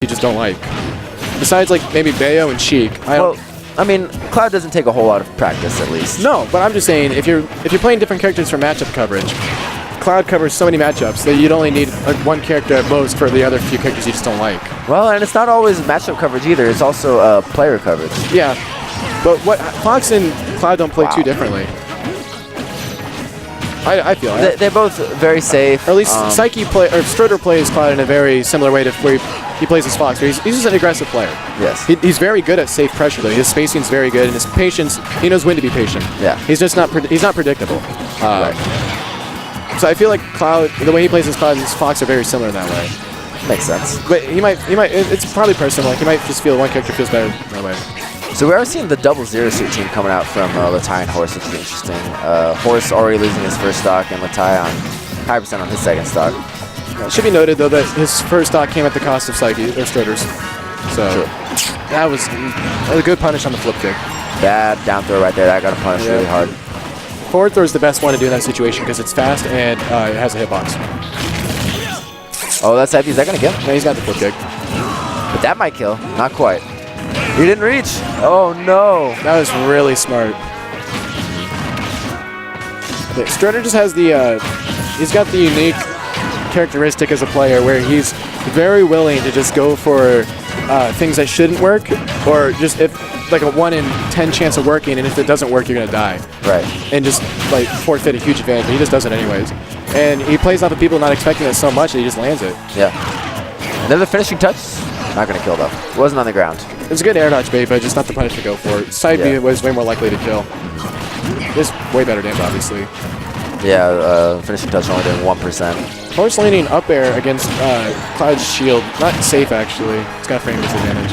you just don't like. Besides, like, maybe Bayo and Sheik. Well, I mean, Cloud doesn't take a whole lot of practice, at least. No, but I'm just saying, if you're playing different characters for matchup coverage, Cloud covers so many matchups that you'd only need like one character at most for the other few characters you just don't like. Well, and it's not always matchup coverage either. It's also player coverage. Yeah, but what Fox and Cloud don't play too differently. I feel like they're both very safe. Or at least Saiki Stroder plays Cloud in a very similar way to where he plays as Fox. He's just an aggressive player. Yes. He's very good at safe pressure though. His spacing's very good, and his patience. He knows when to be patient. Yeah. He's just not. He's not predictable. Right. So I feel like Cloud, the way he plays his Cloud and his Fox are very similar in that way. Makes sense. But he might. It's probably personal. Like he might just feel one character feels better that way. So we are seeing the double zero suit team coming out from Luhtie and Horse, which is interesting. Horse already losing his first stock, and Luhtie on 5% on his second stock. It should be noted though that his first stock came at the cost of Saiki or Stroder's. So that was a good punish on the flip kick. Bad down throw right there. That got to punish really hard. Forward throw is the best one to do in that situation because it's fast and it has a hitbox. Oh, that's heavy. Is that going to kill? No, he's got the flip kick. But that might kill. Not quite. He didn't reach. Oh, no. That was really smart. Stroder just has the, he's got the unique characteristic as a player where he's very willing to just go for things that shouldn't work, or just if like a 1 in 10 chance of working, and if it doesn't work, you're gonna die. Right. And just like forfeit a huge advantage, but he just does it anyways. And he plays off of people not expecting it so much that he just lands it. Yeah. Another finishing touch. Not gonna kill though. It wasn't on the ground. It was a good air dodge bait, but just not the punish to go for it. Side B was way more likely to kill. It's way better damage, obviously. Yeah, finishing touch only doing 1%. Horse landing up air against Cloud's shield. Not safe, actually. It's got frame disadvantage.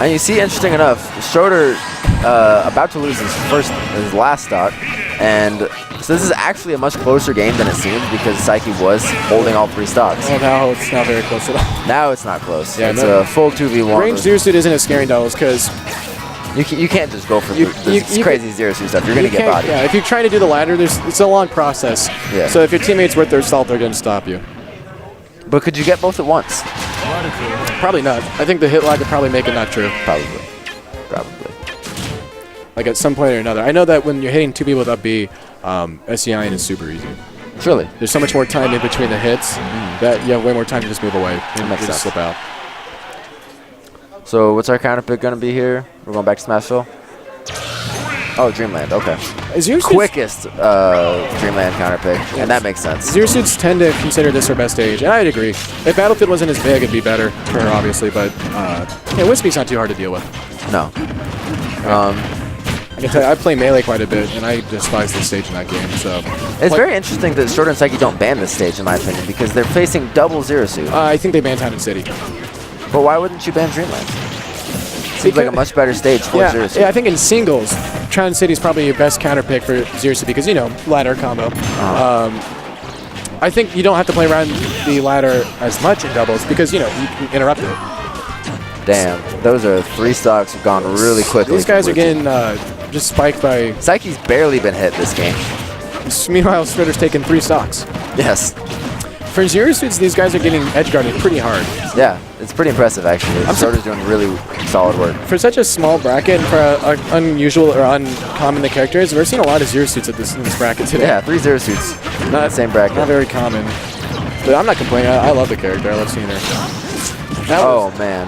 And you see, interesting enough, Stroder about to lose his last stock, and so this is actually a much closer game than it seemed because Saiki was holding all 3 stocks. Oh, now it's not very close at all. Now it's not close. Yeah, it's a full 2v1. Range zero suit isn't as scary doubles because you can't just go for this crazy zero suit stuff. You're going to get bodied. Yeah, if you're trying to do the ladder, it's a long process. Yeah. So if your teammate's worth their salt, they're going to stop you. But could you get both at once? Probably not. I think the hit lag would probably make it not true. Probably. Like at some point or another. I know that when you're hitting 2 people with up B, SEI is super easy. Really? There's so much more time in between the hits that you have way more time to just move away and just slip out. So what's our counter pick going to be here? We're going back to Smashville? Oh, Dreamland. Okay. Quickest Dreamland counter pick, and that makes sense. Zero suits tend to consider this her best stage, and I'd agree. If Battlefield wasn't as big, it'd be better for her, obviously, but yeah, Wispy's not too hard to deal with. No. I can tell you, I play Melee quite a bit, and I despise this stage in that game, so... It's very interesting that Stroder and Saiki don't ban this stage, in my opinion, because they're facing double zero suit. I think they banned Town and City. But why wouldn't you ban Dreamland? Seems like a much better stage for zero suit. Yeah, I think in singles, Town City is probably your best counter pick for zero suit because, you know, ladder combo. I think you don't have to play around the ladder as much in doubles because, you know, you can interrupt it. Damn, those are 3 stocks have gone really quickly. These guys are getting just spiked by... Saiki's barely been hit this game. Meanwhile, Stroder's taken 3 stocks. Yes. For zero suits, these guys are getting edge guarded pretty hard. Yeah, it's pretty impressive, actually. Stroder's doing really solid work. For such a small bracket, and for unusual or uncommon the characters, we're seeing a lot of zero suits in this bracket today. Yeah, 3 zero suits. Not the same bracket. Not very common. But I'm not complaining. I love the character. I love seeing her. Oh, man.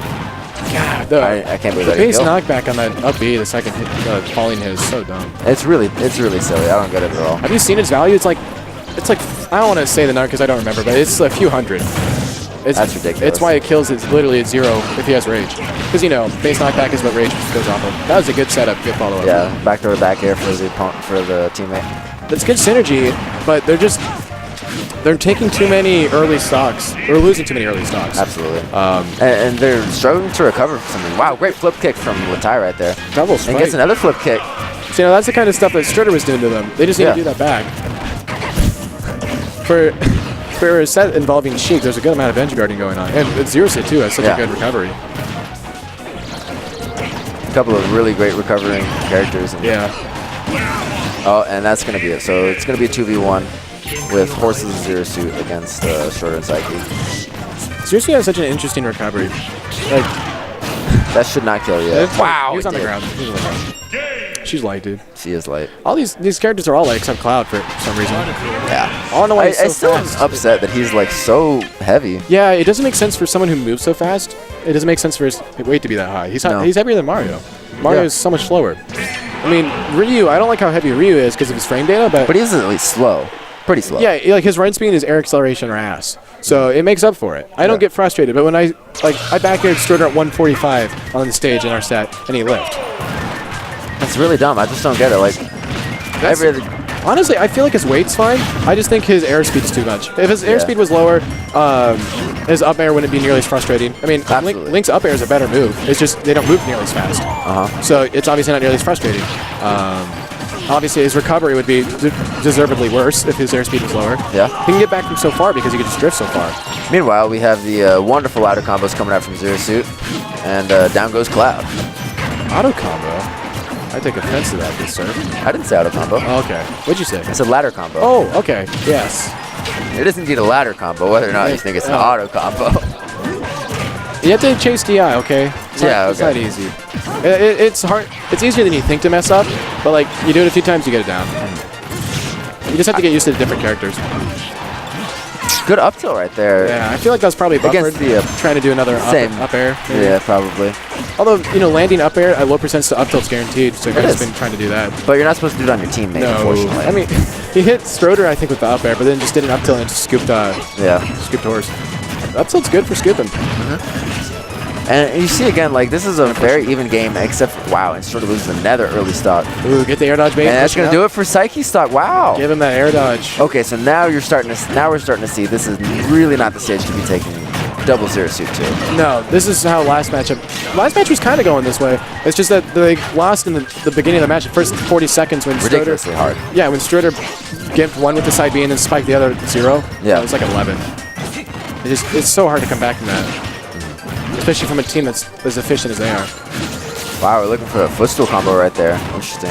God, I can't believe that. The base knockback on that up B, the second hit, falling hit is so dumb. It's really silly. I don't get it at all. Have you seen its value? It's like, I don't want to say the number because I don't remember, but it's a few hundred. That's ridiculous. It's why it kills. It's literally at 0 if he has rage. Because, you know, base knockback is what rage goes off of. That was a good setup, good follow-up. Yeah, backdoor back air for the teammate. That's good synergy, but they're taking too many early stocks, or losing too many early stocks. Absolutely. And they're struggling to recover from something. Wow, great flip kick from Luhtie right there. Double spike. And gets another flip kick. So, you know, that's the kind of stuff that Stroder was doing to them. They just need to do that back. For a set involving Sheik, there's a good amount of edge guarding going on. And zero suit, too, has such a good recovery. A couple of really great recovering characters. Oh, and that's going to be it. So it's going to be a 2v1 with Horse's zero suit against Stroder and Saiki. Zero Suit has such an interesting recovery. Like, That should not kill you. wow, he's on the ground. He's on the ground. She's light, dude. She is light. All these characters are all light except Cloud for some reason. Yeah. I don't know why he's so I still fast. am upset that he's like so heavy. Yeah, it doesn't make sense for someone who moves so fast. It doesn't make sense for his weight to be that high. He's heavier than Mario. Mario is so much slower. I mean, Ryu, I don't like how heavy Ryu is because of his frame data, but he is at least slow. Pretty slow. Yeah, like his run speed is air acceleration or ass. So it makes up for it. I don't get frustrated, but when I back aired Stroder at 145 on the stage in our set, and he lived. That's really dumb. I just don't get it. Like, honestly, I feel like his weight's fine. I just think his airspeed's too much. If his airspeed was lower, his up air wouldn't be nearly as frustrating. I mean, Link's up air is a better move. It's just they don't move nearly as fast. So it's obviously not nearly as frustrating. Obviously, his recovery would be deservedly worse if his airspeed was lower. Yeah. He can get back from so far because he could just drift so far. Meanwhile, we have the wonderful ladder combos coming out from Zero Suit, and down goes Cloud. Auto combo? I take offense to that, good sir. I didn't say auto combo. Oh, okay. What'd you say? I said ladder combo. Oh, okay. Yes. It is indeed a ladder combo, whether or not you think it's an auto combo. You have to chase DI, okay? It's not easy. It's hard. It's easier than you think to mess up, but like you do it a few times, you get it down. You just have to get used to the different characters. Good up tilt right there. Yeah, I feel like that was probably buffered. Trying to do another up air. Maybe. Yeah, probably. Although, landing up air at low percents to up tilt's guaranteed, so you've just been trying to do that. But you're not supposed to do it on your teammate, unfortunately. I mean, he hit Stroder, I think, with the up air, but then just did an up tilt and just scooped horse. Up tilt's good for scooping. And you see again, like, this is a very even game, except for, wow, and Stroder loses another early stock. Ooh, get the air dodge bait. And that's going to do it for Saiki stock. Wow. Give him that air dodge. Okay, so now we're starting to see this is really not the stage to be taking double Zero Suit 2. No, this is how last match was kind of going this way. It's just that they lost in the beginning of the match, the first 40 seconds when ridiculously hard. Yeah, when Stroder gimped one with the side B and then spiked the other 0. Yeah. It was like 11. It's so hard to come back from that. Especially from a team that's as efficient as they are. Wow, we're looking for a footstool combo right there. Interesting.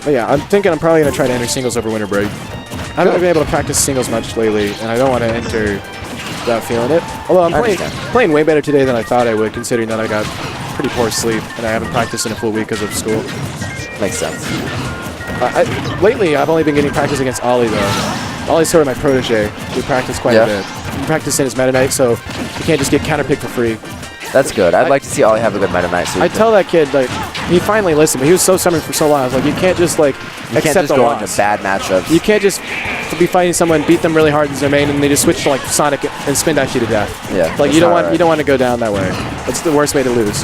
But yeah, I'm thinking I'm probably going to try to enter singles over winter break. I haven't been able to practice singles much lately, and I don't want to enter without feeling it. Although I'm playing way better today than I thought I would, considering that I got pretty poor sleep, and I haven't practiced in a full week because of school. Makes sense. Lately, I've only been getting practice against Ollie, though. Ollie's sort of my protege. We practice quite a bit. We practice in his Meta Knight, so you can't just get counterpicked for free. That's good. I'd like to see Ollie have a good Meta Knight. So I tell that kid, like, he finally listened, but he was so summoned for so long. I was like, you can't just, like, accept the loss. Into bad matchups. You can't just be fighting someone, beat them really hard in their main, and they just switch to, like, Sonic and spin dash you to death. Yeah. Like, you don't want to go down that way. That's the worst way to lose.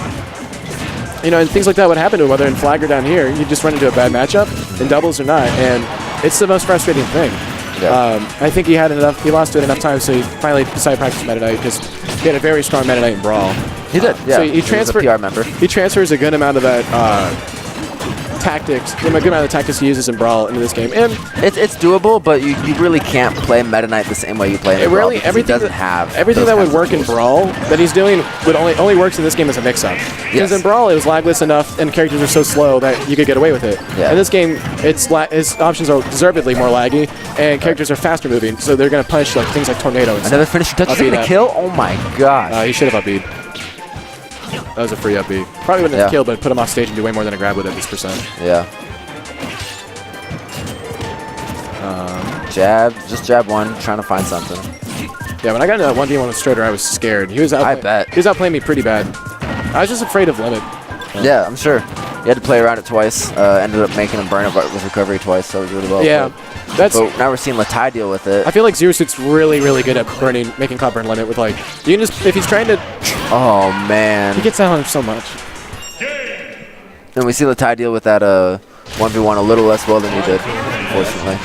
And things like that would happen to him, whether in flag or down here. You just run into a bad matchup, in doubles or not, and it's the most frustrating thing. Yeah. I think he had enough. He lost to it enough times, so he finally decided to practice Meta Knight because he had a very strong Meta Knight in Brawl. He did. Yeah. So he transferred. He was a PR member. He transfers a good amount of that tactics, a good amount of tactics he uses in Brawl into this game, and it's doable. But you really can't play Meta Knight the same way you play in Brawl. Everything that would work in Brawl that he's doing would only works in this game as a mix-up. Because in Brawl it was lagless enough and characters are so slow that you could get away with it. Yeah. In this game, his options are deservedly more laggy, and characters are faster moving, so they're going to punish like things like Tornado. And another finisher touch is going to kill. Oh my gosh! He should have up-B'd. That was a free up B. Probably wouldn't have killed, but put him off stage and do way more than a grab with at this percent. Yeah. Just jab one, trying to find something. Yeah, when I got into that 1v1 with Stroder, I was scared. He was outplaying me pretty bad. I was just afraid of limit. Yeah, I'm sure. You had to play around it twice. Ended up making him burn it with recovery twice, so it was really well. Yeah. But now we're seeing Luhtie deal with it. I feel like Zero Suit's really, really good at making Cloud burn limit with like, you can just, if he's trying to... Oh, man. He gets out on him so much. And we see Luhtie deal with that 1v1 a little less well than he did, unfortunately.